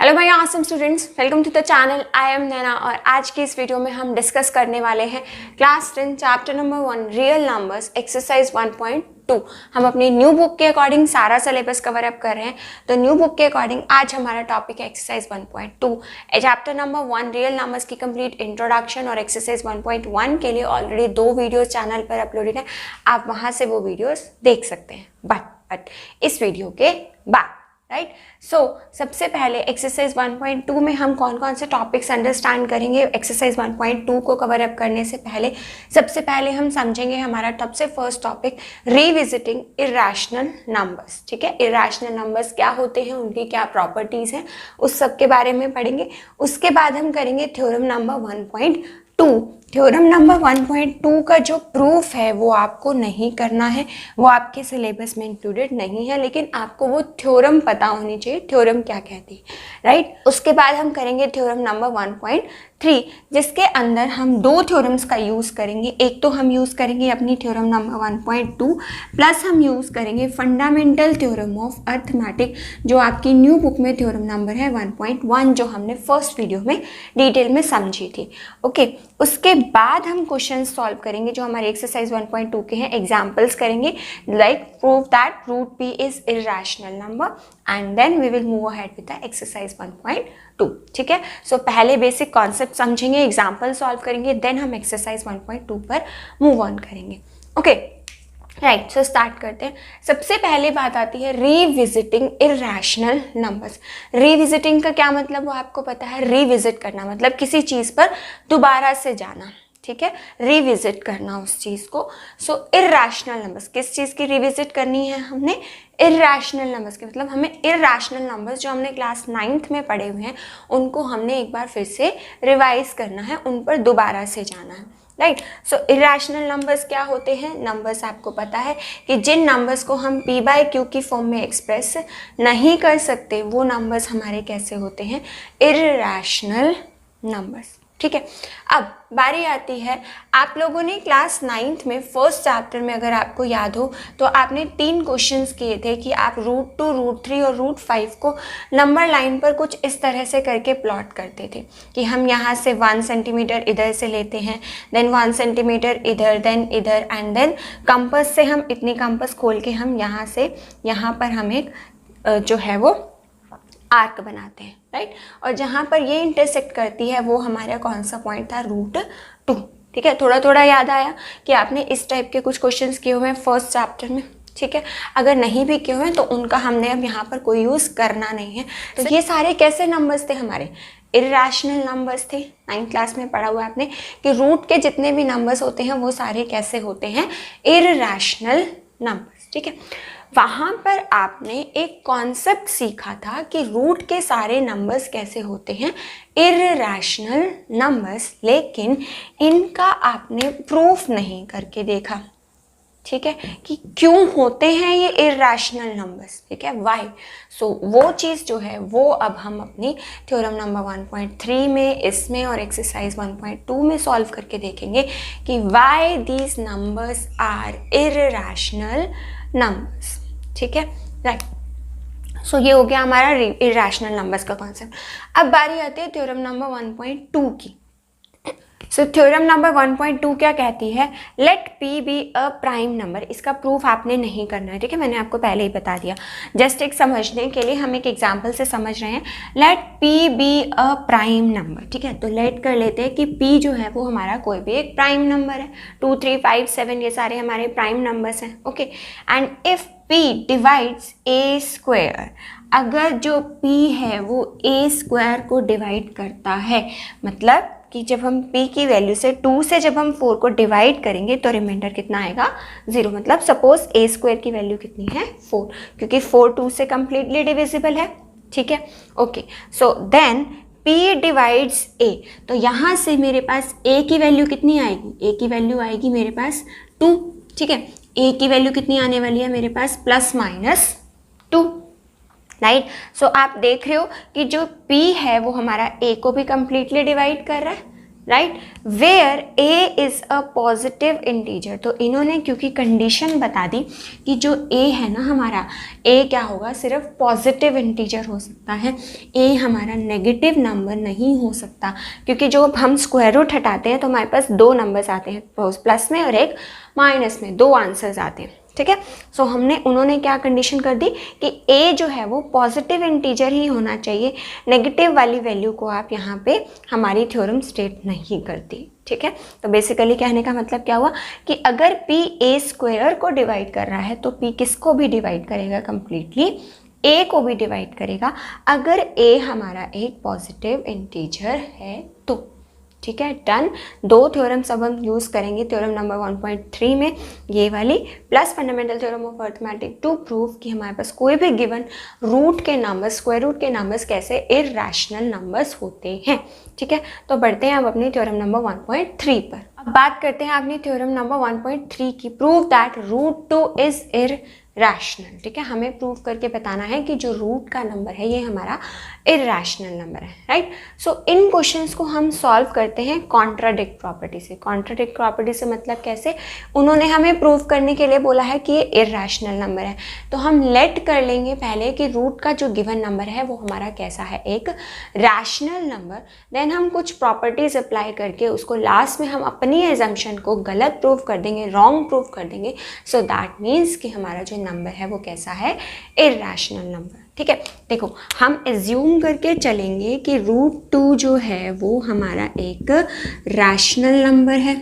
Hello my awesome students, welcome to the channel. I am Naina और आज की इस वीडियो में हम डिस्कस करने वाले हैं class 10 chapter number 1 real numbers exercise 1.2। हम अपनी न्यू बुक के अकॉर्डिंग सारा सिलेबस कवर अप कर रहे हैं। तो न्यू बुक के अकॉर्डिंग आज हमारा टॉपिक है exercise 1.2। Chapter number 1 real numbers की कंप्लीट इंट्रोडक्शन और एक्सरसाइज 1.1 के लिए ऑलरेडी 2 वीडियोस चैनल पर अपलोडेड हैं, आप वहां से वो वीडियोस देख सकते हैं। बट इस वीडियो के बाद राइट सबसे पहले एक्सरसाइज 1.2 में हम कौन कौन से टॉपिक्स अंडरस्टैंड करेंगे। एक्सरसाइज 1.2 को कवर अप करने से पहले सबसे पहले हम समझेंगे हमारा सबसे first topic revisiting irrational numbers. ठीक है, इरैशनल नंबर्स क्या होते हैं, उनकी क्या प्रॉपर्टीज हैं, उस सब के बारे में पढ़ेंगे। उसके बाद हम करेंगे थ्योरम नंबर 1.2। थ्योरम नंबर 1.2 का जो प्रूफ है वो आपको नहीं करना है, वो आपके सिलेबस में इंक्लूडेड नहीं है, लेकिन आपको वो थ्योरम पता होनी चाहिए, थ्योरम क्या कहती है, राइट। उसके बाद हम करेंगे थ्योरम नंबर 1.3 जिसके अंदर हम 2 थ्योरम्स का यूज़ करेंगे। एक तो हम यूज़ करेंगे अपनी थ्योरम नंबर 1.2 प्लस हम यूज़ करेंगे फंडामेंटल थ्योरम ऑफ अर्थमेटिक जो आपकी न्यू बुक में थ्योरम नंबर है 1.1 जो हमने फर्स्ट वीडियो में डिटेल में समझी थी। ओके, उसके बाद हम क्वेश्चन सॉल्व करेंगे जो हमारे एक्सरसाइज 1.2 के हैं। एग्जांपल्स करेंगे like prove that root p is irrational number and then we will move ahead with the exercise 1.2। ठीक है, सो पहले बेसिक कॉन्सेप्ट समझेंगे, एग्जांपल सॉल्व करेंगे, देन हम एक्सरसाइज 1.2 पर मूव ऑन करेंगे। ओके राइट, सो स्टार्ट करते हैं। सबसे पहले बात आती है रिविजिटिंग इरैशनल नंबर्स। रिविजिटिंग का क्या मतलब वो आपको पता है, रिविजिट करना मतलब किसी चीज़ पर दोबारा से जाना। ठीक है, रिविजिट करना उस चीज़ को। सो इरैशनल नंबर्स, किस चीज़ की रिविजिट करनी है हमने, इरैशनल नंबर्स के, मतलब हमें इरैशनल नंबर्स जो हमने क्लास 9th में पढ़े हुए हैं उनको हमने एक बार फिर से रिवाइज करना है, उन पर दोबारा से जाना है, राइट। सो इरैशनल नंबर्स क्या होते हैं, नंबर्स आपको पता है कि जिन नंबर्स को हम p/q की फॉर्म में एक्सप्रेस नहीं कर सकते वो नंबर्स हमारे कैसे होते हैं, इरैशनल नंबर्स। ठीक है, अब बारी आती है, आप लोगों ने क्लास 9th में फर्स्ट चैप्टर में अगर आपको याद हो तो आपने 3 क्वेश्चंस किए थे कि आप रूट 2, रूट 3 और रूट 5 को नंबर लाइन पर कुछ इस तरह से करके प्लॉट करते थे कि हम यहाँ से 1 सेंटीमीटर इधर से लेते हैं, देन 1 सेंटीमीटर इधर, देन इधर, एंड देन कंपास से हम इतनी कंपास खोल के हम यहाँ से यहाँ पर हम एक जो है वो आर्क बनाते हैं, राइट। और जहाँ पर ये इंटरसेक्ट करती है वो हमारा कौन सा पॉइंट था, रूट 2। ठीक है, थोड़ा थोड़ा याद आया कि आपने इस टाइप के कुछ क्वेश्चंस किए हुए हैं फर्स्ट चैप्टर में। ठीक है, अगर नहीं भी किए हुए हैं तो उनका हमने अब यहाँ पर कोई यूज़ करना नहीं है। तो ये सारे कैसे नंबर्स थे, हमारे इरैशनल नंबर्स थे। 9th क्लास में पढ़ा हुआ आपने कि रूट के जितने भी नंबर्स होते हैं वो सारे कैसे होते हैं, इरैशनल नंबर्स। ठीक है, वहाँ पर आपने एक कॉन्सेप्ट सीखा था कि रूट के सारे नंबर्स कैसे होते हैं, इरैशनल नंबर्स, लेकिन इनका आपने प्रूफ नहीं करके देखा। ठीक है, कि क्यों होते हैं ये इरैशनल नंबर्स। ठीक है, वाई। सो वो चीज़ जो है वो अब हम अपनी थ्योरम नंबर 1.3 में, इसमें और एक्सरसाइज 1.2 में सॉल्व करके देखेंगे कि why these numbers are irrational numbers. ठीक है, राइट। सो ये हो गया हमारा इरैशनल नंबर्स का कॉन्सेप्ट। अब बारी आती है थ्योरम नंबर 1.2 की। सो थ्योरम नंबर 1.2 क्या कहती है, let p be a prime number. इसका प्रूफ आपने नहीं करना है, ठीक है, मैंने आपको पहले ही बता दिया। जस्ट एक समझने के लिए हम एक एग्जांपल से समझ रहे हैं। Let p be a prime number. ठीक है, तो लेट कर लेते हैं कि p जो है वो हमारा कोई भी एक प्राइम नंबर है। 2, 3, 5, 7 ये सारे हमारे प्राइम नंबर्स हैं। Okay, and if p divides a square, अगर जो p है वो a स्क्वायर को डिवाइड करता है, मतलब कि जब हम p की वैल्यू से 2 से जब हम 4 को डिवाइड करेंगे तो रिमाइंडर कितना आएगा, 0। मतलब सपोज a स्क्वायर की वैल्यू कितनी है, 4, क्योंकि 4 2 से कम्प्लीटली डिविजिबल है। ठीक है, okay. So then p divides a, तो यहाँ से मेरे पास a की वैल्यू कितनी आएगी, a की वैल्यू आएगी मेरे पास 2। ठीक है, a की वैल्यू कितनी आने वाली है मेरे पास, +-2, राइट। सो आप देख रहे हो कि जो p है वो हमारा a को भी कंप्लीटली डिवाइड कर रहा है, right, where a is a positive integer. तो इन्होंने क्योंकि कंडीशन बता दी कि जो ए है ना हमारा, ए क्या होगा, सिर्फ पॉजिटिव इंटीजर हो सकता है, ए हमारा नेगेटिव नंबर नहीं हो सकता, क्योंकि जो हम स्क्वायर रूट हटाते हैं तो हमारे पास दो नंबर्स आते हैं, प्लस में और एक माइनस में, दो आंसर्स आते हैं, ठीक है। सो उन्होंने क्या कंडीशन कर दी कि ए जो है वो पॉजिटिव इंटीजर ही होना चाहिए, नेगेटिव वाली वैल्यू को आप यहाँ पे हमारी थ्योरम स्टेट नहीं करती, ठीक है। तो बेसिकली कहने का मतलब क्या हुआ कि अगर p ए स्क्वायर को डिवाइड कर रहा है तो p किसको भी डिवाइड करेगा, कंप्लीटली a को भी डिवाइड करेगा, अगर a हमारा एक पॉजिटिव इंटीजर है तो, ठीक है। डन। दो थ्योरम्स अब हम यूज़ करेंगे थ्योरम नंबर 1.3 में, ये वाली plus fundamental theorem of arithmetic to prove कि हमारे पास कोई भी गिवन रूट के नंबर्स, स्क्वायर रूट के नंबर्स कैसे इरैशनल नंबर्स होते हैं, ठीक है। तो बढ़ते हैं अब अपनी थ्योरम नंबर 1.3 पर। अब बात करते हैं अपनी थ्योरम नंबर 1.3 की, prove that root 2 is irrational, ठीक है। हमें प्रूव करके बताना है कि जो रूट का नंबर है ये हमारा इरैशनल नंबर है, राइट। सो इन क्वेश्चंस को हम सॉल्व करते हैं कॉन्ट्राडिक्ट प्रॉपर्टी से। कॉन्ट्राडिक्ट प्रॉपर्टी से मतलब कैसे, उन्होंने हमें प्रूव करने के लिए बोला है कि ये इरैशनल नंबर है, तो हम लेट कर लेंगे पहले कि रूट का जो गिवन नंबर है वो हमारा कैसा है, एक रैशनल नंबर। देन हम कुछ प्रॉपर्टीज अप्लाई करके उसको लास्ट में हम अपनी एजम्पशन को गलत प्रूव कर देंगे, रॉन्ग प्रूव कर देंगे। सो दैट मीन्स कि हमारा जो नंबर है वो कैसा है, इरैशनल नंबर, ठीक है। देखो हम एज्यूम करके चलेंगे कि रूट 2 जो है वो हमारा एक रैशनल नंबर है,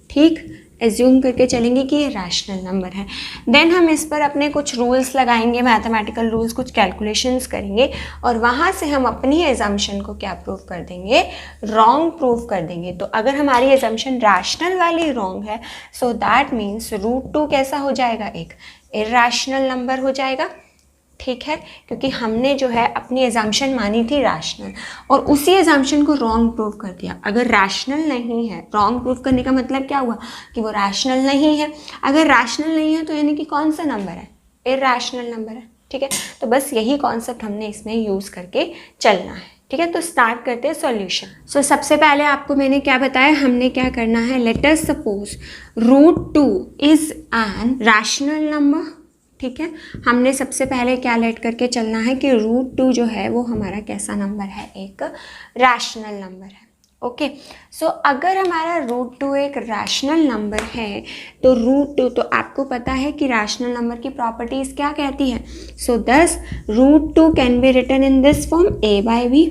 ठीक, एज्यूम करके चलेंगे कि ये रैशनल नंबर है। देन हम इस पर अपने कुछ रूल्स लगाएंगे, मैथमेटिकल रूल्स, कुछ कैलकुलेशंस करेंगे और वहाँ से हम अपनी एजम्पशन को क्या प्रूव कर देंगे, रॉन्ग प्रूव कर देंगे। तो अगर हमारी एजम्पशन रैशनल वाली रॉन्ग है, सो दैट मीन्स रूट 2 कैसा हो जाएगा, एक इरैशनल नंबर हो जाएगा, ठीक है, क्योंकि हमने जो है अपनी एजम्पशन मानी थी रैशनल और उसी एजम्पशन को रॉन्ग प्रूव कर दिया। अगर रैशनल नहीं है, रॉन्ग प्रूव करने का मतलब क्या हुआ कि वो रैशनल नहीं है। अगर रैशनल नहीं है तो यानी कि कौन सा नंबर है, इरैशनल नंबर है, ठीक है। तो बस यही कॉन्सेप्ट हमने इसमें यूज़ करके चलना है, ठीक है। तो स्टार्ट करते हैं सॉल्यूशन। सो सबसे पहले आपको मैंने क्या बताया, हमने क्या करना है, let us suppose root 2 is an rational number, ठीक है। हमने सबसे पहले क्या लेट करके चलना है कि रूट 2 जो है वो हमारा कैसा नंबर है, एक रैशनल नंबर है, ओके। सो अगर हमारा रूट 2 एक रैशनल नंबर है तो रूट 2, तो आपको पता है कि रैशनल नंबर की प्रॉपर्टीज क्या कहती है। So thus root 2 can be written in this form a by b,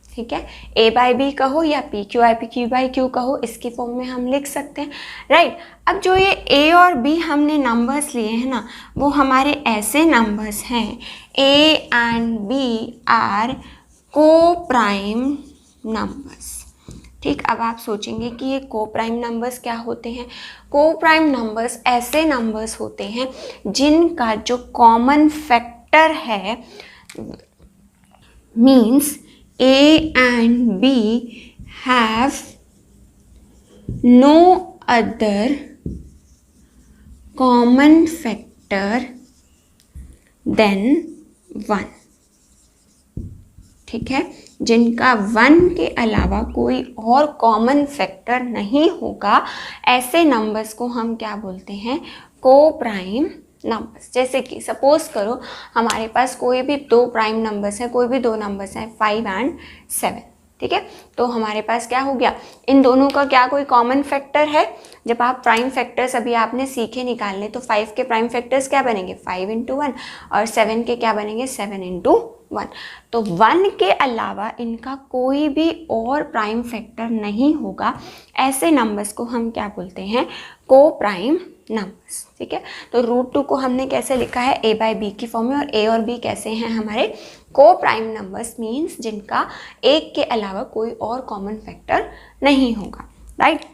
ठीक है, a बाई बी कहो या p q I p q by q कहो, इसकी फॉर्म में हम लिख सकते हैं, राइट। अब जो ये a और b हमने नंबर्स लिए हैं ना, वो हमारे ऐसे नंबर्स हैं, a एंड b आर को प्राइम नंबर्स, ठीक। अब आप सोचेंगे कि ये को प्राइम नंबर्स क्या होते हैं। को प्राइम नंबर्स ऐसे नंबर्स होते हैं जिनका जो कॉमन फैक्टर है, means A and B have no other common factor than 1, ठीक है, जिनका 1 के अलावा कोई और कॉमन फैक्टर नहीं होगा, ऐसे नंबर्स को हम क्या बोलते हैं, को प्राइम नंबर्स। जैसे कि सपोज करो हमारे पास कोई भी दो प्राइम नंबर्स हैं, कोई भी दो नंबर्स हैं 5 एंड 7, ठीक है। तो हमारे पास क्या हो गया, इन दोनों का क्या कोई कॉमन फैक्टर है। जब आप प्राइम फैक्टर्स अभी आपने सीखे निकालने, तो 5 के प्राइम फैक्टर्स क्या बनेंगे, 5 इंटू 1, और 7 के क्या बनेंगे, 7 इंटू 1। तो 1 के अलावा इनका कोई भी और प्राइम फैक्टर नहीं होगा, ऐसे नंबर्स को हम क्या बोलते हैं, को प्राइम नंबर्स, ठीक है। तो रूट 2 को हमने कैसे लिखा है, a बाई बी की फॉर्म में, और a और b कैसे हैं हमारे को प्राइम नंबर्स, मीन्स जिनका एक के अलावा कोई और कॉमन फैक्टर नहीं होगा, राइट।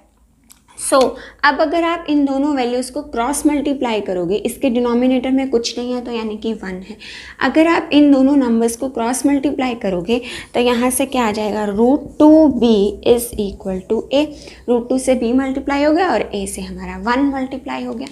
सो अब अगर आप इन दोनों वैल्यूज़ को क्रॉस मल्टीप्लाई करोगे, इसके डिनोमिनेटर में कुछ नहीं है तो यानी कि 1 है। अगर आप इन दोनों नंबर्स को क्रॉस मल्टीप्लाई करोगे तो यहाँ से क्या आ जाएगा, root 2b is equal to a, root 2 से b मल्टीप्लाई हो गया और a से हमारा 1 मल्टीप्लाई हो गया,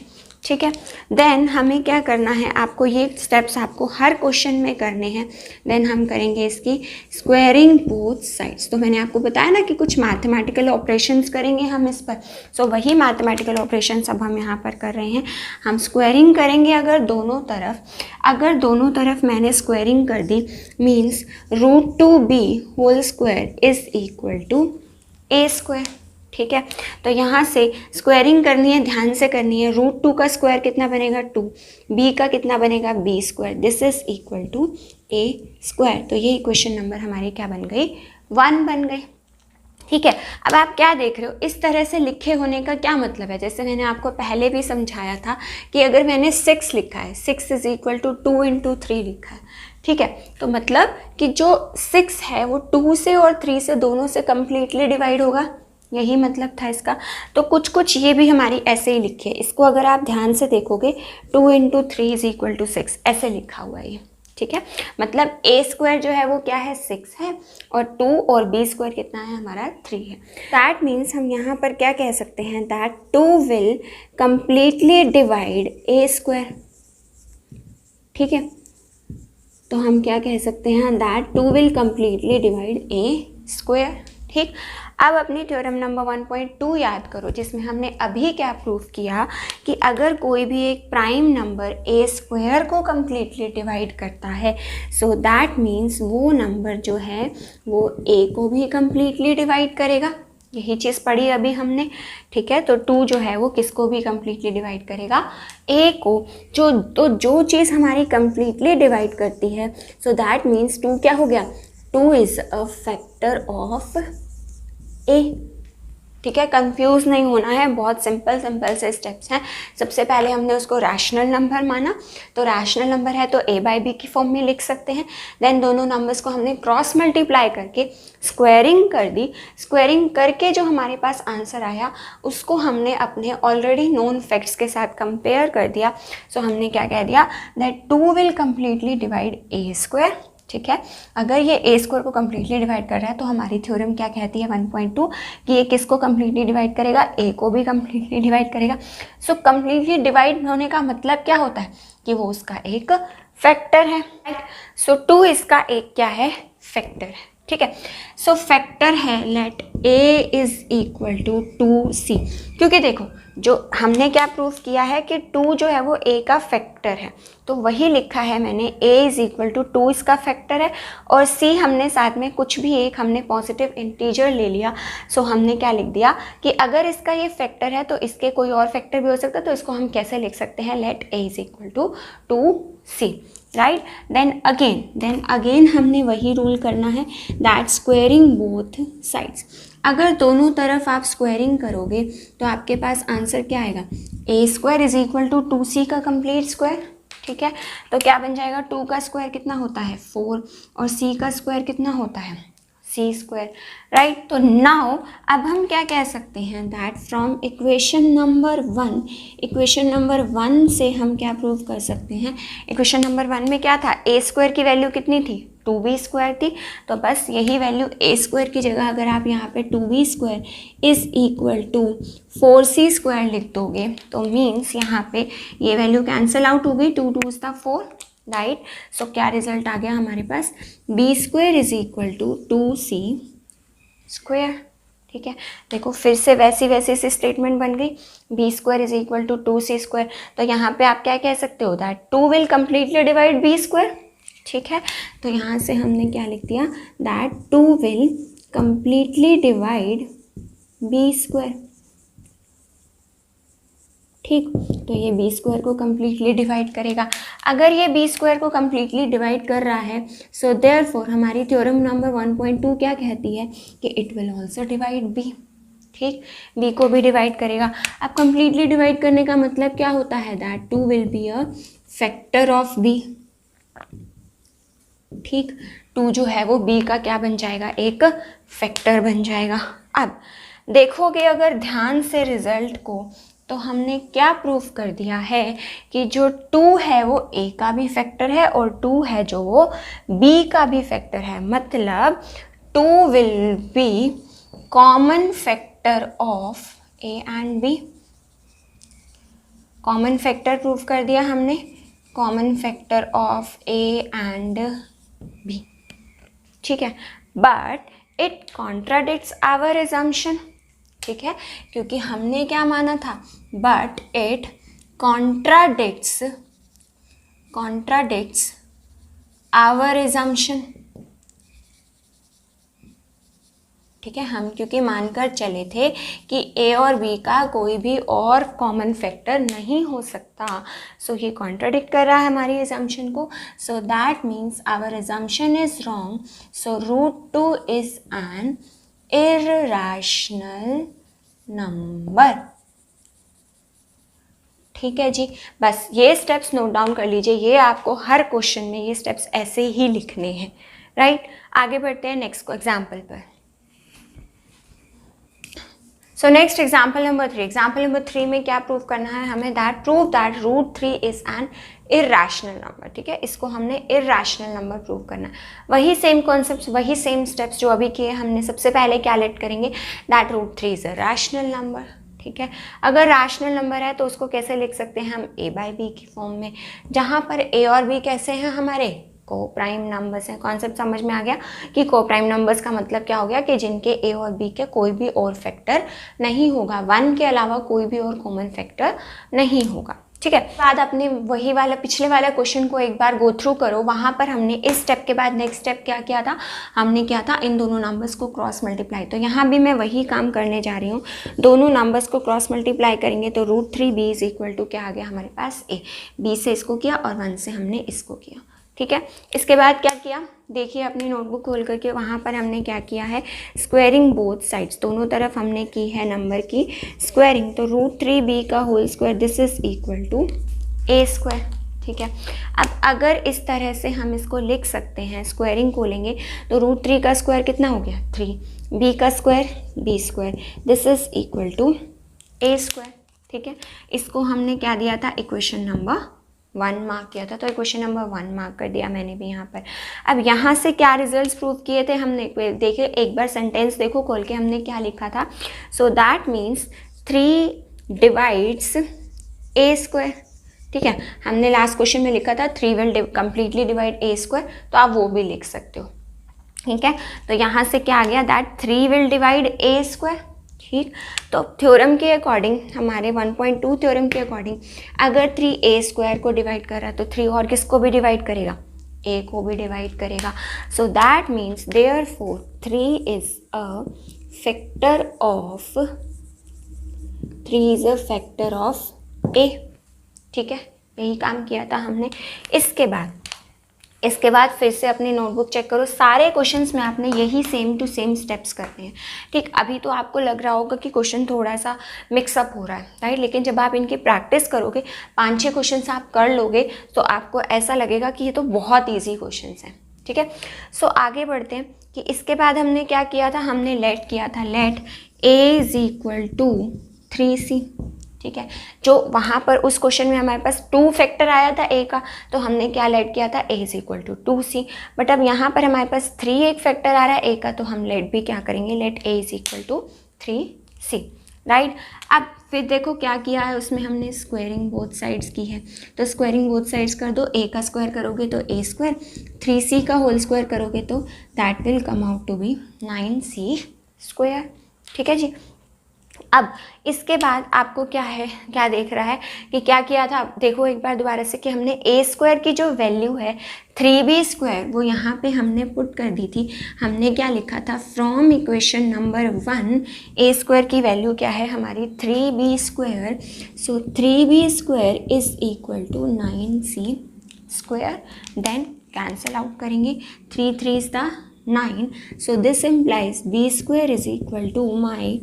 ठीक है। देन हमें क्या करना है, आपको ये स्टेप्स आपको हर क्वेश्चन में करने हैं। देन हम करेंगे इसकी स्क्वायरिंग बोथ साइड्स। तो मैंने आपको बताया ना कि कुछ मैथमेटिकल ऑपरेशंस करेंगे हम इस पर। सो वही मैथमेटिकल ऑपरेशंस अब हम यहाँ पर कर रहे हैं। हम स्क्वायरिंग करेंगे अगर दोनों तरफ मैंने स्क्वायरिंग कर दी, means √2b whole square is equal to a square. ठीक है, तो यहाँ से स्क्वायरिंग करनी है, ध्यान से करनी है। √2 का स्क्वायर कितना बनेगा 2, b का कितना बनेगा b square, this is equal to a square. तो ये इक्वेशन नंबर हमारी क्या बन गई, 1 बन गई। ठीक है, अब आप क्या देख रहे हो, इस तरह से लिखे होने का क्या मतलब है। जैसे मैंने आपको पहले भी समझाया था कि अगर मैंने 6 लिखा है, 6 इज इक्वल टू 2 इंटू 3 लिखा है, ठीक है, तो मतलब कि जो 6 है वो 2 से और 3 से दोनों से कंप्लीटली डिवाइड होगा, यही मतलब था इसका। तो कुछ ये भी हमारी ऐसे ही लिखी है। इसको अगर आप ध्यान से देखोगे 2 इंटू 3 इज इक्वल टू 6 ऐसे लिखा हुआ है ये। ठीक है, मतलब a स्क्वायर जो है वो क्या है 6 है, और 2 और b स्क्वायर कितना है हमारा 3 है। दैट मीन्स हम यहाँ पर क्या कह सकते हैं, that 2 will completely divide a square. ठीक है, तो हम क्या कह सकते हैं, that 2 will completely divide a square. ठीक, अब अपनी थ्योरम नंबर 1.2 याद करो, जिसमें हमने अभी क्या प्रूफ किया कि अगर कोई भी एक प्राइम नंबर a स्क्वायर को कम्प्लीटली डिवाइड करता है, सो दैट मीन्स वो नंबर जो है वो a को भी कम्प्लीटली डिवाइड करेगा। यही चीज़ पढ़ी अभी हमने। ठीक है, तो 2 जो है वो किसको भी कम्प्लीटली डिवाइड करेगा, a को। जो चीज़ हमारी कम्प्लीटली डिवाइड करती है, सो दैट मीन्स 2 क्या हो गया, 2 is a factor of a। ठीक है, कंफ्यूज नहीं होना है, बहुत सिंपल से स्टेप्स हैं। सबसे पहले हमने उसको रैशनल नंबर माना, तो रैशनल नंबर है तो a/b की फॉर्म में लिख सकते हैं। देन दोनों नंबर्स को हमने क्रॉस मल्टीप्लाई करके स्क्वायरिंग कर दी। स्क्वायरिंग करके जो हमारे पास आंसर आया उसको हमने अपने ऑलरेडी नोन फैक्ट्स के साथ कंपेयर कर दिया। सो हमने क्या कह दिया, that 2 will completely divide a square. ठीक है, अगर ये a स्क्वायर को कम्प्लीटली डिवाइड कर रहा है तो हमारी थ्योरम क्या कहती है 1.2 कि ये किसको कम्प्लीटली डिवाइड करेगा, a को भी कम्प्लीटली डिवाइड करेगा। सो कम्प्लीटली डिवाइड होने का मतलब क्या होता है कि वो उसका एक फैक्टर है। सो 2 इसका एक क्या है, फैक्टर है। ठीक है, सो फैक्टर है, let a is equal to 2c। क्योंकि देखो जो हमने क्या प्रूफ किया है कि 2 जो है वो a का फैक्टर है, तो वही लिखा है मैंने, a इज इक्वल टू 2 इसका फैक्टर है, और c हमने साथ में कुछ भी एक हमने पॉजिटिव इंटीजर ले लिया। सो हमने क्या लिख दिया कि अगर इसका ये फैक्टर है तो इसके कोई और फैक्टर भी हो सकता है, तो इसको हम कैसे लिख सकते हैं, let a is equal to 2c। Right, then again हमने वही रूल करना है, दैट स्क्वायरिंग बोथ साइड्स। अगर दोनों तरफ आप स्क्वायरिंग करोगे तो आपके पास आंसर क्या आएगा, a square is equal to 2c का कंप्लीट स्क्वायर। ठीक है, तो क्या बन जाएगा, 2 का स्क्वायर कितना होता है 4, और c का स्क्वायर कितना होता है c स्क्वायर। राइट, तो नाउ अब हम क्या कह सकते हैं, दैट फ्रॉम इक्वेशन नंबर 1 से हम क्या प्रूव कर सकते हैं, इक्वेशन नंबर 1 में क्या था, a स्क्वायर की वैल्यू कितनी थी 2b स्क्वायर थी, तो बस यही वैल्यू a स्क्वायर की जगह अगर आप यहाँ पे 2b square is equal to 4c square लिख दोगे तो मीन्स यहाँ पे ये वैल्यू कैंसिल आउट हो गई, 2 2 था 4। राइट, सो क्या रिजल्ट आ गया हमारे पास, b square is equal to 2c square. ठीक है, देखो फिर से वैसी सी स्टेटमेंट बन गई, b square is equal to 2c square. तो यहाँ पे आप क्या कह सकते हो, that 2 will completely divide b square. ठीक है, तो यहाँ से हमने क्या लिख दिया, that 2 will completely divide b square. ठीक, तो ये b स्क्वायर को कम्प्लीटली डिवाइड करेगा। अगर ये b स्क्वायर को कम्प्लीटली डिवाइड कर रहा है, सो देयरफॉर हमारी थ्योरम नंबर 1.2 क्या कहती है कि it will also divide b। ठीक, b को भी डिवाइड करेगा। अब कम्प्लीटली डिवाइड करने का मतलब क्या होता है, that 2 will be a factor of b। ठीक, 2 जो है वो b का क्या बन जाएगा, एक फैक्टर बन जाएगा। अब देखोगे अगर ध्यान से रिजल्ट को, तो हमने क्या प्रूफ कर दिया है कि जो 2 है वो a का भी फैक्टर है और 2 है जो वो b का भी फैक्टर है। मतलब 2 will be common factor of a and b। Common factor prove कर दिया हमने, common factor of a and b, ठीक है, but it contradicts our assumption, ठीक है, क्योंकि हमने क्या माना था, but it contradicts our assumption, ठीक है, हम क्योंकि मानकर चले थे कि ए और बी का कोई भी और कॉमन फैक्टर नहीं हो सकता, सो ये कॉन्ट्राडिक्ट कर रहा है हमारी assumption को, so that means our assumption is wrong, so √2 is an irrational number, ठीक है जी। बस ये स्टेप्स नोट डाउन कर लीजिए, ये आपको हर क्वेश्चन में ये स्टेप्स ऐसे ही लिखने हैं, राइट। आगे बढ़ते हैं नेक्स्ट एग्जाम्पल पर। So next example number 3, example number 3 में क्या प्रूव करना है हमें, that prove that √3 is an irrational number, ठीक है, इसको हमने इर्रेशनल नंबर प्रूव करना है। वही सेम कॉन्सेप्ट, वही सेम स्टेप्स जो अभी किए हमने। सबसे पहले क्या लेट करेंगे, that √3 is a rational number, ठीक है। अगर रैशनल नंबर है तो उसको कैसे लिख सकते हैं हम, a/b की फॉर्म में, जहाँ पर a और b कैसे हैं हमारे को प्राइम नंबर्स हैं। कॉन्सेप्ट समझ में आ गया कि को प्राइम नंबर्स का मतलब क्या हो गया कि जिनके a और b के कोई भी और फैक्टर नहीं होगा, 1 के अलावा कोई भी और कॉमन फैक्टर नहीं होगा, ठीक है। बाद अपने वही वाला पिछले वाला क्वेश्चन को एक बार गो थ्रू करो, वहाँ पर हमने इस स्टेप के बाद नेक्स्ट स्टेप क्या किया था, हमने किया था इन दोनों नंबर्स को क्रॉस मल्टीप्लाई। तो यहाँ भी मैं वही काम करने जा रही हूँ, दोनों नंबर्स को क्रॉस मल्टीप्लाई करेंगे तो √3b इज इक्वल टू क्या आ गया हमारे पास a, b से इसको किया और 1 से हमने इसको किया, ठीक है। इसके बाद क्या किया, देखिए अपनी नोटबुक खोल करके, वहाँ पर हमने क्या किया है, स्क्वायरिंग बोथ साइड्स, दोनों तरफ हमने की है नंबर की स्क्वायरिंग। तो √3b का whole square this is equal to a², ठीक है। अब अगर इस तरह से हम इसको लिख सकते हैं, स्क्वायरिंग को लेंगे तो √3 का स्क्वायर कितना हो गया 3, b का square b², this is equal to a², ठीक है। इसको हमने क्या दिया था, इक्वेशन नंबर 1 मार्क किया था, तो इक्वेशन नंबर 1 मार्क कर दिया मैंने भी यहाँ पर। अब यहाँ से क्या रिजल्ट्स प्रूव किए थे हमने, देखिए एक बार सेंटेंस देखो खोल के, हमने क्या लिखा था, सो दैट मीन्स 3 डिवाइड्स a², ठीक है। हमने लास्ट क्वेश्चन में लिखा था 3 विल कम्प्लीटली डिवाइड a², तो आप वो भी लिख सकते हो, ठीक है। तो यहाँ से क्या आ गया, दैट 3 विल डिवाइड a², ठीक। तो थ्योरम के अकॉर्डिंग, हमारे 1.2 थ्योरम के अकॉर्डिंग, अगर 3a² को डिवाइड कर रहा है तो 3 और किसको भी डिवाइड करेगा, a को भी डिवाइड करेगा। सो that means therefore 3 is a factor of a, ठीक है। यही काम किया था हमने। इसके बाद फिर से अपनी नोटबुक चेक करो, सारे क्वेश्चंस में आपने यही सेम टू सेम स्टेप्स करने हैं, ठीक। अभी तो आपको लग रहा होगा कि क्वेश्चन थोड़ा सा मिक्सअप हो रहा है, राइट, लेकिन जब आप इनकी प्रैक्टिस करोगे, 5-6 क्वेश्चंस आप कर लोगे तो आपको ऐसा लगेगा कि ये तो बहुत ईजी क्वेश्चंस हैं, ठीक है। सो आगे बढ़ते हैं कि इसके बाद हमने क्या किया था, हमने लेट किया था, let a is equal to 3c, ठीक है। जो वहाँ पर उस क्वेश्चन में हमारे पास 2 फैक्टर आया था a का, तो हमने क्या लेट किया था, a is equal to 2c। But अब यहाँ पर हमारे पास 3 एक फैक्टर आ रहा है a का, तो हम लेट भी क्या करेंगे, let a is equal to 3c, right. अब फिर देखो क्या किया है, उसमें हमने स्क्वायरिंग बोथ साइड्स की है, तो स्क्वायरिंग बोथ साइड्स कर दो, a का स्क्वायर करोगे तो a², 3c का होल स्क्वायर करोगे तो that will come out to be 9c², ठीक है जी। अब इसके बाद आपको क्या है, क्या देख रहा है कि क्या किया था, देखो एक बार दोबारा से कि हमने a² की जो वैल्यू है 3b², वो यहाँ पे हमने पुट कर दी थी। हमने क्या लिखा था, फ्रॉम इक्वेशन नंबर 1 a² की वैल्यू क्या है हमारी 3b², so 3b² is equal to 9c², then cancel out करेंगे, 3 3 the 9, so this implies b² is equal to my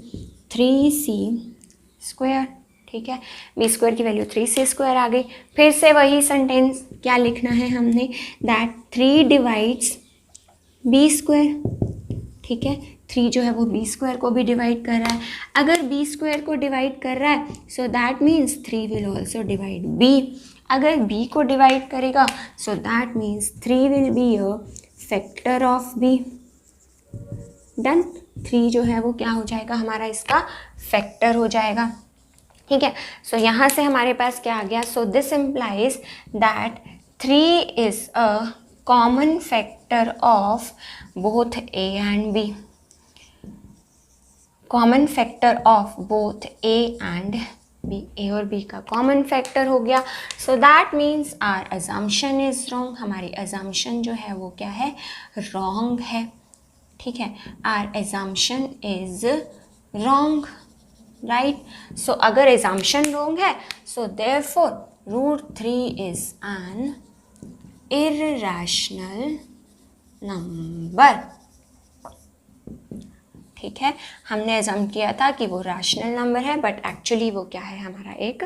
3c², ठीक है। b² की वैल्यू 3c² आ गई। फिर से वही सेंटेंस क्या लिखना है हमने, दैट 3 डिवाइड्स b², ठीक है। 3 जो है वो b² को भी डिवाइड कर रहा है। अगर b² को डिवाइड कर रहा है so that means 3 will also divide b। अगर b को डिवाइड करेगा सो that means 3 will be a factor of b। Done, 3 जो है वो क्या हो जाएगा हमारा, इसका फैक्टर हो जाएगा। ठीक है। सो यहाँ से हमारे पास क्या आ गया, so this implies that 3 is a common factor of both A and B, common factor of both A and B, A और बी का कॉमन फैक्टर हो गया। So that means our assumption is wrong, हमारी assumption जो है वो क्या है, रॉन्ग है। ठीक है, our assumption is wrong, right. So अगर assumption wrong है, so therefore √3 is an irrational number। ठीक है, हमने assume किया था कि वो rational number है, बट एक्चुअली वो क्या है, हमारा एक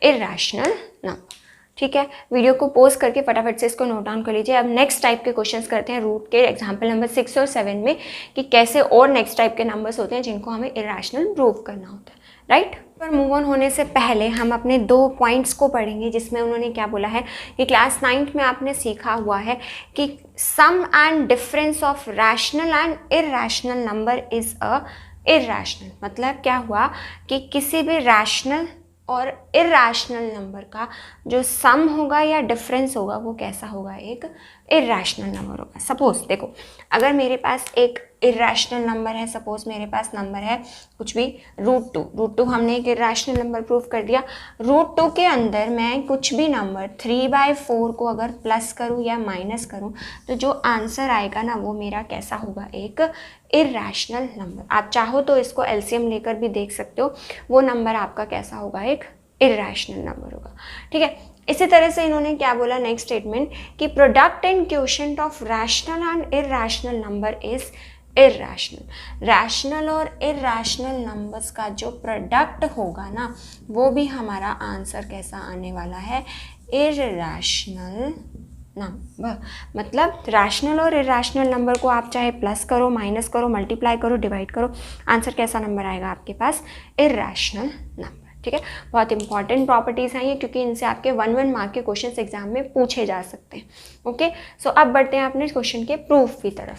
irrational number। ठीक है, वीडियो को पोज करके फटाफट से इसको नोट डाउन कर लीजिए। अब नेक्स्ट टाइप के क्वेश्चंस करते हैं रूट के एग्जाम्पल नंबर 6 और 7 में, कि कैसे और नेक्स्ट टाइप के नंबर्स होते हैं जिनको हमें इरेशनल प्रूव करना होता है, राइट। पर मूव ऑन होने से पहले हम अपने 2 पॉइंट्स को पढ़ेंगे, जिसमें उन्होंने क्या बोला है कि क्लास 9th में आपने सीखा हुआ है कि sum and difference of rational and irrational number is a irrational. मतलब क्या हुआ कि किसी भी रैशनल और इरेशनल नंबर का जो सम होगा या डिफरेंस होगा वो कैसा होगा, एक इरेशनल नंबर होगा। सपोज देखो, अगर मेरे पास एक इरेशनल नंबर है, सपोज मेरे पास नंबर है कुछ भी √2 हमने एक इरेशनल नंबर प्रूव कर दिया। √2 के अंदर मैं कुछ भी नंबर 3/4 को अगर प्लस करूँ या माइनस करूँ तो जो आंसर आएगा ना वो मेरा कैसा होगा, एक इरेशनल नंबर। आप चाहो तो इसको एलसीएम लेकर भी देख सकते हो, वो नंबर आपका कैसा होगा, एक इरेशनल नंबर होगा। ठीक है, इसी तरह से इन्होंने क्या बोला नेक्स्ट स्टेटमेंट कि product and quotient of rational and irrational number is irrational. Rational और इरेशनल नंबर्स का जो प्रोडक्ट होगा ना वो भी हमारा आंसर कैसा आने वाला है, इरेशनल नंबर। मतलब रैशनल और इरेशनल नंबर को आप चाहे प्लस करो, माइनस करो, मल्टीप्लाई करो, डिवाइड करो, आंसर कैसा नंबर आएगा आपके पास, इरेशनल नंबर। ठीक है, बहुत इंपॉर्टेंट प्रॉपर्टीज़ हैं ये, क्योंकि इनसे आपके 1 मार्क के क्वेश्चन एग्जाम में पूछे जा सकते हैं। ओके, सो अब बढ़ते हैं अपने क्वेश्चन के प्रूफ की तरफ।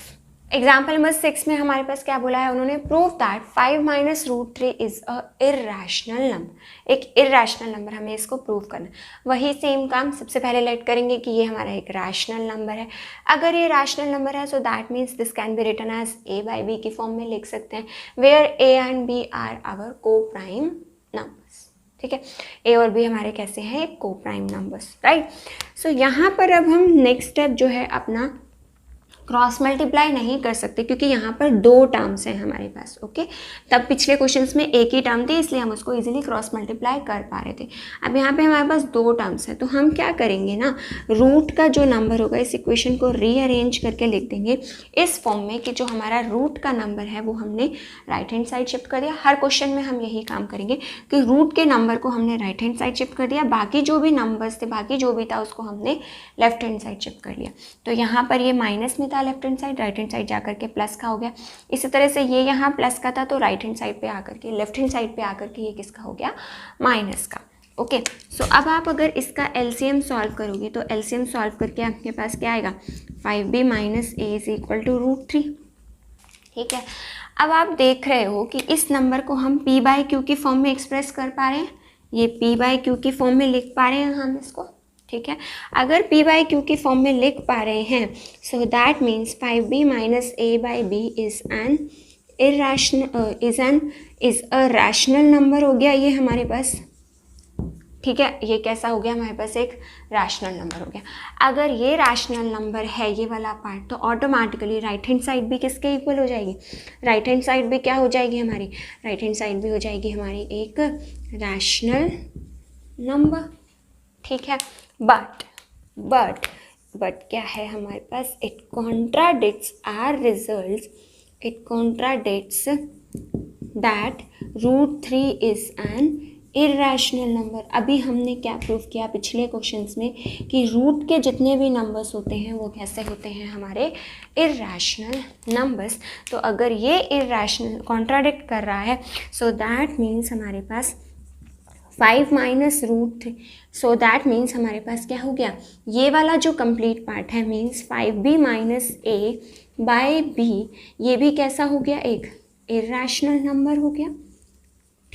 एग्जाम्पल नंबर 6 में हमारे पास क्या बोला है, उन्होंने prove that 5 - √3 is a irrational number. एक इरेशनल नंबर, हमें इसको प्रूव करना। वही सेम काम सबसे पहले लेट करेंगे कि ये हमारा एक रैशनल नंबर है। अगर ये रैशनल नंबर है so that means this can be written as a/b की फॉर्म में लिख सकते हैं, where a and b are our coprime numbers. ठीक है, ए और बी हमारे कैसे हैं, एक को प्राइम नंबर्स, राइट। सो यहाँ पर अब हम नेक्स्ट स्टेप जो है अपना क्रॉस मल्टीप्लाई नहीं कर सकते, क्योंकि यहाँ पर 2 टर्म्स हैं हमारे पास। ओके, तब पिछले क्वेश्चंस में एक ही टर्म थी, इसलिए हम उसको इजीली क्रॉस मल्टीप्लाई कर पा रहे थे। अब यहाँ पे हमारे पास 2 टर्म्स हैं, तो हम क्या करेंगे ना, रूट का जो नंबर होगा इस इक्वेशन को रीअरेंज करके लिख देंगे इस फॉर्म में कि जो हमारा रूट का नंबर है वो हमने राइट हैंड साइड शिफ्ट कर दिया। हर क्वेश्चन में हम यही काम करेंगे कि रूट के नंबर को हमने राइट हैंड साइड शिफ्ट कर दिया, बाकी जो भी नंबर्स थे, बाकी जो भी था उसको हमने लेफ्ट हैंड साइड शिफ्ट कर लिया। तो यहाँ पर ये माइनस में था left hand side, right hand side जाकर के प्लस का हो गया। इसी तरह से ये यहाँ प्लस का था तो राइट हैंड साइड पे आकर के, लेफ्ट हैंड साइड पे आकर के ये किसका हो गया, माइनस का। ओके, सो अब आप अगर इसका एलसीएम सॉल्व करोगे तो एलसीएम सॉल्व करके आपके पास क्या आएगा, 5b - a is equal to √3। ठीक है, अब आप देख रहे हो कि इस नंबर को हम p/q की फॉर्म में एक्सप्रेस कर पा रहे हैं, ये p/q की फॉर्म में लिख पा रहे हैं हम इसको। ठीक है, अगर p/q की फॉर्म में लिख पा रहे हैं सो that means 5b - a/b is a rational number हो गया ये हमारे पास। ठीक है, ये कैसा हो गया हमारे पास, एक रैशनल नंबर हो गया। अगर ये रैशनल नंबर है ये वाला पार्ट, तो ऑटोमेटिकली राइट हैंड साइड भी किसके इक्वल हो जाएगी, राइट हैंड साइड भी क्या हो जाएगी हमारी, राइट हैंड साइड भी हो जाएगी हमारी एक रैशनल नंबर। ठीक है, बट क्या है हमारे पास, it contradicts our results, it contradicts that √3 is an irrational number. अभी हमने क्या प्रूव किया पिछले क्वेश्चंस में कि रूट के जितने भी नंबर्स होते हैं वो कैसे होते हैं, हमारे इरेशनल नंबर्स। तो अगर ये इरेशनल कॉन्ट्राडिक्ट कर रहा है सो दैट मीन्स हमारे पास 5 - √3, सो दैट मीन्स हमारे पास क्या हो गया, ये वाला जो कंप्लीट पार्ट है मीन्स 5b - a/b, ये भी कैसा हो गया, एक इरेशनल नंबर हो गया।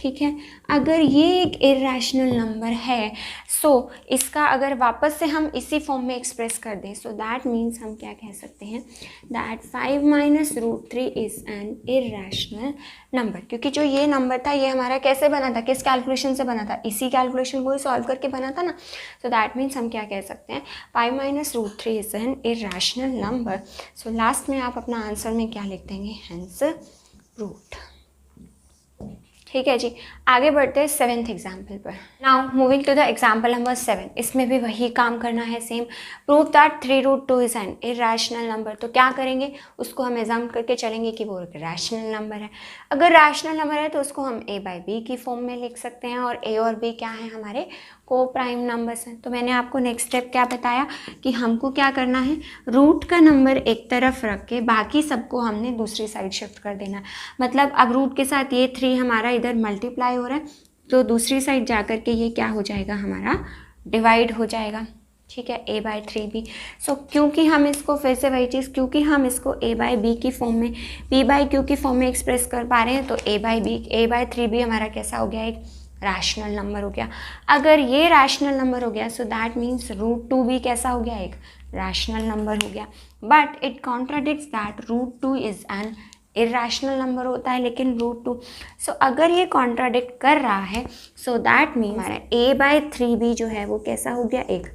ठीक है। अगर ये एक इरेशनल नंबर है सो इसका अगर वापस से हम इसी फॉर्म में एक्सप्रेस कर दें सो दैट मीन्स हम क्या कह सकते हैं that 5 minus root 3 is an irrational number. क्योंकि जो ये नंबर था ये हमारा कैसे बना था, किस कैलकुलेशन से बना था, इसी कैलकुलेशन को ही सॉल्व करके बना था ना। सो दैट मीन्स हम क्या कह सकते हैं 5 minus root 3 is an irrational number. So last में आप अपना आंसर में क्या लिख देंगे, हेंस रूट। ठीक है जी, आगे बढ़ते हैं 7th एग्जाम्पल पर। Now moving to the example number 7। इसमें भी वही काम करना है same. Prove that 3 root 2 is an irrational number. तो क्या करेंगे, उसको हम एग्जाम करके चलेंगे कि वो एक रैशनल नंबर है। अगर रैशनल नंबर है तो उसको हम a बाई बी की फॉर्म में लिख सकते हैं और a और b क्या है, हमारे को प्राइम नंबर्स हैं। तो मैंने आपको नेक्स्ट स्टेप क्या बताया कि हमको क्या करना है, रूट का नंबर एक तरफ रख के बाकी सबको हमने दूसरी साइड शिफ्ट कर देना है। मतलब अब रूट के साथ ये 3 हमारा इधर मल्टीप्लाई हो रहा है तो दूसरी साइड जा कर के ये क्या हो जाएगा, हमारा डिवाइड हो जाएगा। ठीक है, a बाई 3b। सो क्योंकि हम इसको फिर से वही चीज़, क्योंकि हम इसको a बाई बी की फॉर्म में p बाई क्यू की फॉर्म में एक्सप्रेस कर पा रहे हैं तो a बाई 3b हमारा कैसा हो गया, एक रैशनल नंबर हो गया। अगर ये रैशनल नंबर हो गया सो दैट मीन्स रूट 2 भी कैसा हो गया, एक रैशनल नंबर हो गया। But it contradicts that root 2 is an irrational number होता है लेकिन रूट 2। सो अगर ये कॉन्ट्राडिक्ट कर रहा है सो दैट मीन्स हमारा a बाई 3b जो है वो कैसा हो गया, एक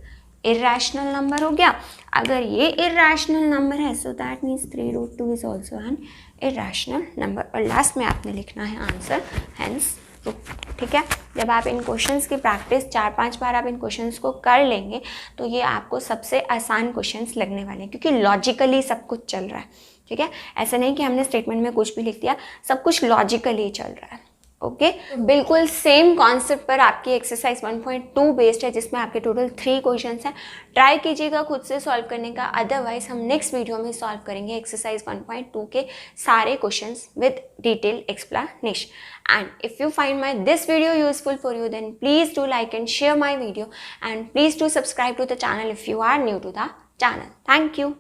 इरेशनल नंबर हो गया। अगर ये इरेशनल नंबर है so that means 3 root 2 is also an irrational number. और लास्ट में आपने लिखना है आंसर, हेंस रूट। ठीक है, जब आप इन क्वेश्चंस की प्रैक्टिस 4-5 बार आप इन क्वेश्चंस को कर लेंगे तो ये आपको सबसे आसान क्वेश्चंस लगने वाले हैं क्योंकि लॉजिकली सब कुछ चल रहा है। ठीक है, ऐसा नहीं कि हमने स्टेटमेंट में कुछ भी लिख दिया, सब कुछ लॉजिकली चल रहा है। ओके, बिल्कुल सेम कॉन्सेप्ट पर आपकी एक्सरसाइज 1.2 बेस्ड है जिसमें आपके टोटल 3 क्वेश्चंस हैं। ट्राई कीजिएगा खुद से सॉल्व करने का, अदरवाइज हम नेक्स्ट वीडियो में सॉल्व करेंगे एक्सरसाइज 1.2 के सारे questions with detail explanation. And if you find my this video useful for you then please do like and share my video and please do subscribe to the channel if you are new to the channel. Thank you.